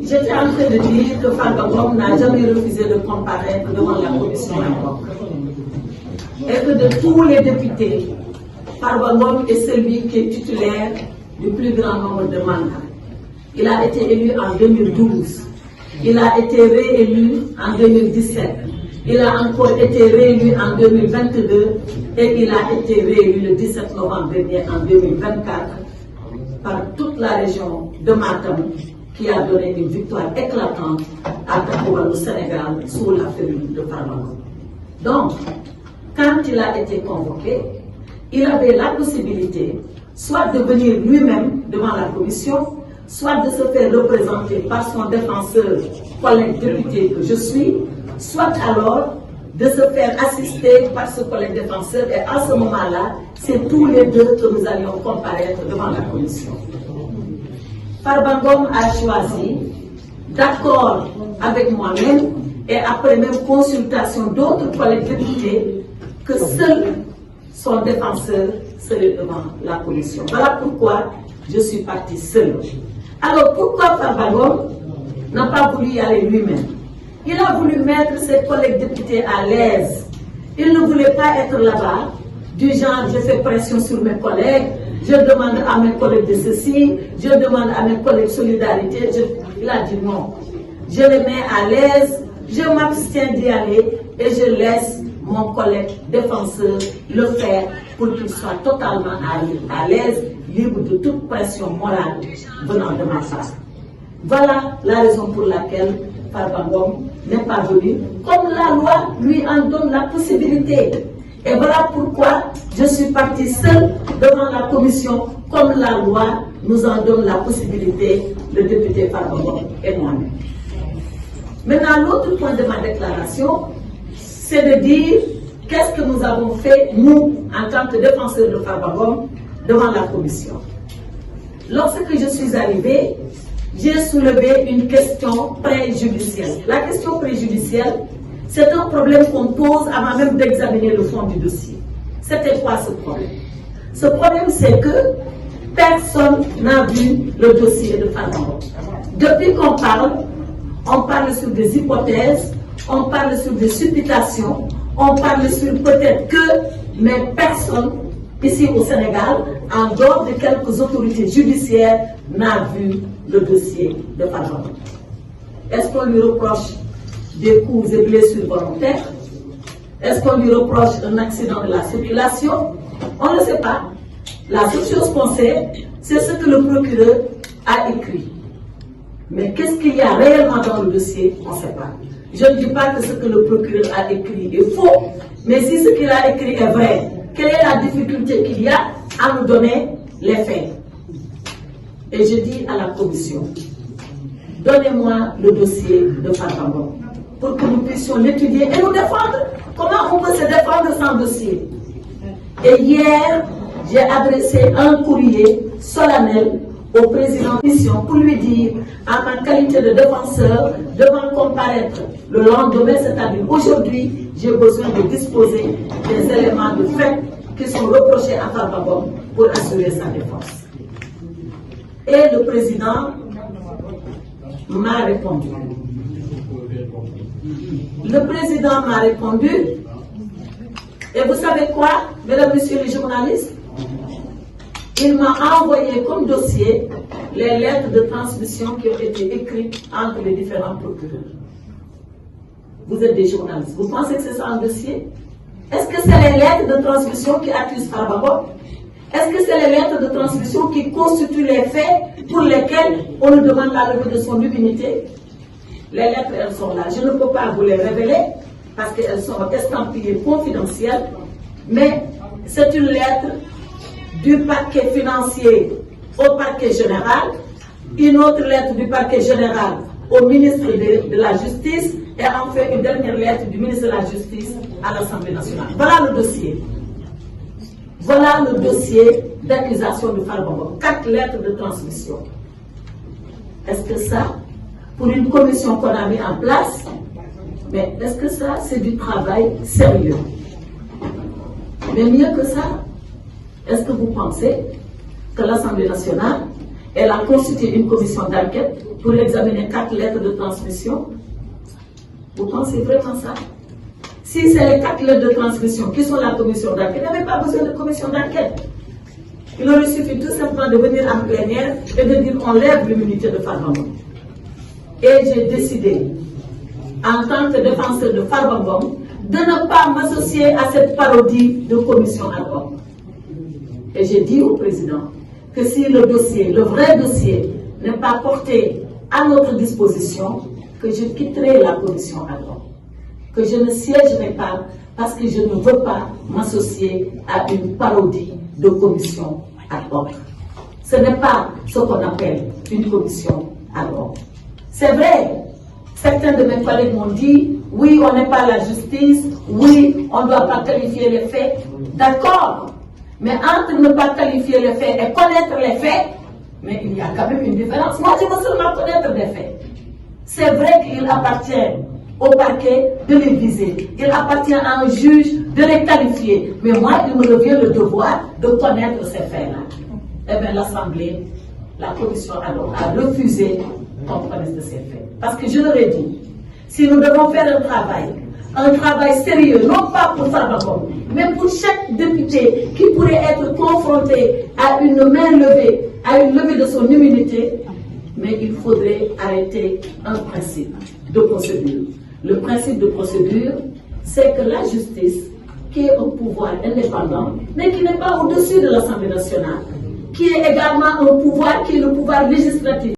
J'étais en train de dire que Farba Ngom n'a jamais refusé de comparaître devant la commission d'enquête. Et que de tous les députés, Farba Ngom est celui qui est titulaire du plus grand nombre de mandats. Il a été élu en 2012. Il a été réélu en 2017. Il a encore été réélu en 2022 et il a été réélu le 17 novembre dernier en 2024 par toute la région de Matam qui a donné une victoire éclatante à Takouba au Sénégal sous la férule de Farba Ngom. Donc, quand il a été convoqué, il avait la possibilité soit de venir lui-même devant la commission, soit de se faire représenter par son défenseur, collègue député que je suis, soit alors de se faire assister par ce collègue défenseur. Et à ce moment-là, c'est tous les deux que nous allions comparaître devant la commission. Farba Ngom a choisi, d'accord avec moi-même et après même consultation d'autres collègues députés, que seul son défenseur serait devant la commission. Voilà pourquoi je suis partie seule. Alors pourquoi Farba Ngom n'a pas voulu y aller lui-même? Il a voulu mettre ses collègues députés à l'aise. Il ne voulait pas être là-bas, du genre je fais pression sur mes collègues, je demande à mes collègues de ceci, je demande à mes collègues solidarité. Il a dit non. Je les mets à l'aise, je m'abstiens d'y aller et je laisse mon collègue défenseur le faire pour qu'il soit totalement à l'aise, libre de toute pression morale venant de ma part. Voilà la raison pour laquelle Farba Ngom n'est pas venu, comme la loi lui en donne la possibilité. Et voilà pourquoi je suis partie seule devant la commission, comme la loi nous en donne la possibilité, le député Farba Ngom et moi-même. Maintenant, l'autre point de ma déclaration, c'est de dire qu'est-ce que nous avons fait, nous, en tant que défenseurs de Farba Ngom, devant la commission. Lorsque je suis arrivée, j'ai soulevé une question préjudicielle. La question préjudicielle, c'est un problème qu'on pose avant même d'examiner le fond du dossier. C'était quoi ce problème? Ce problème, c'est que personne n'a vu le dossier de Farba Ngom. Depuis qu'on parle, on parle sur des hypothèses, on parle sur des supputations, on parle sur peut-être que, mais personne ici au Sénégal, en dehors de quelques autorités judiciaires, n'a vu le dossier de Farba Ngom. Est-ce qu'on lui reproche des coups et blessures volontaires? Est-ce qu'on lui reproche un accident de la circulation? On ne sait pas. La seule chose qu'on sait, c'est ce que le procureur a écrit. Mais qu'est-ce qu'il y a réellement dans le dossier? On ne sait pas. Je ne dis pas que ce que le procureur a écrit est faux, mais si ce qu'il a écrit est vrai, quelle est la difficulté qu'il y a à nous donner les faits? Et je dis à la commission, donnez-moi le dossier de Farba Ngom pour que nous puissions l'étudier et nous défendre. Comment on peut se défendre sans dossier? Et hier, j'ai adressé un courrier solennel au président de la mission pour lui dire, en ma qualité de défenseur, devant comparaître le lendemain, c'est-à-dire aujourd'hui, j'ai besoin de disposer des éléments de fait qui sont reprochés à Farba Ngom pour assurer sa défense. Et le président m'a répondu. Le président m'a répondu, et vous savez quoi, mesdames, messieurs les journalistes? Il m'a envoyé comme dossier les lettres de transmission qui ont été écrites entre les différents procureurs. Vous êtes des journalistes, vous pensez que c'est ça un dossier? Est-ce que c'est les lettres de transmission qui accusent Farba Ngom? Est-ce que c'est les lettres de transmission qui constituent les faits pour lesquels on nous demande la levée de son immunité? Les lettres, elles sont là. Je ne peux pas vous les révéler parce qu'elles sont estampillées confidentielles, mais c'est une lettre du parquet financier au parquet général, une autre lettre du parquet général au ministre de la Justice et enfin une dernière lettre du ministre de la Justice à l'Assemblée nationale. Voilà le dossier. Voilà le dossier d'accusation de Farba Ngom. 4 lettres de transmission. Est-ce que ça, pour une commission qu'on a mis en place, mais est-ce que ça, c'est du travail sérieux? Mais mieux que ça, est-ce que vous pensez que l'Assemblée nationale Elle a constitué une commission d'enquête pour examiner 4 lettres de transmission. Vous pensez vraiment ça? Si c'est les 4 lettres de transmission qui sont la commission d'enquête, il n'y avait pas besoin de commission d'enquête. Il aurait suffi tout simplement de venir en plénière et de dire qu'on lève l'immunité de Farba Ngom. Et j'ai décidé, en tant que défenseur de Farba Ngom, de ne pas m'associer à cette parodie de commission ad hoc. Et j'ai dit au président que si le dossier, le vrai dossier, n'est pas porté à notre disposition, que je quitterai la commission ad hoc, que je ne siégerai pas parce que je ne veux pas m'associer à une parodie de commission ad hoc. Ce n'est pas ce qu'on appelle une commission ad hoc. C'est vrai, certains de mes collègues m'ont dit, oui, on n'est pas la justice, oui, on ne doit pas qualifier les faits. D'accord, mais entre ne pas qualifier les faits et connaître les faits, mais il y a quand même une différence. Moi, je veux seulement connaître des faits. C'est vrai qu'il appartient au parquet de les viser. Il appartient à un juge de les qualifier. Mais moi, il me revient le devoir de connaître ces faits-là. Eh bien, l'Assemblée, la commission ad hoc a refusé qu'on connaisse de ces faits. Parce que je leur ai dit, si nous devons faire un travail sérieux, non pas pour Farba Ngom, mais pour chaque député qui pourrait être confronté à une main levée, à une levée de son immunité, mais il faudrait arrêter un principe de procédure. Le principe de procédure, c'est que la justice, qui est un pouvoir indépendant, mais qui n'est pas au-dessus de l'Assemblée nationale, qui est également un pouvoir qui est le pouvoir législatif,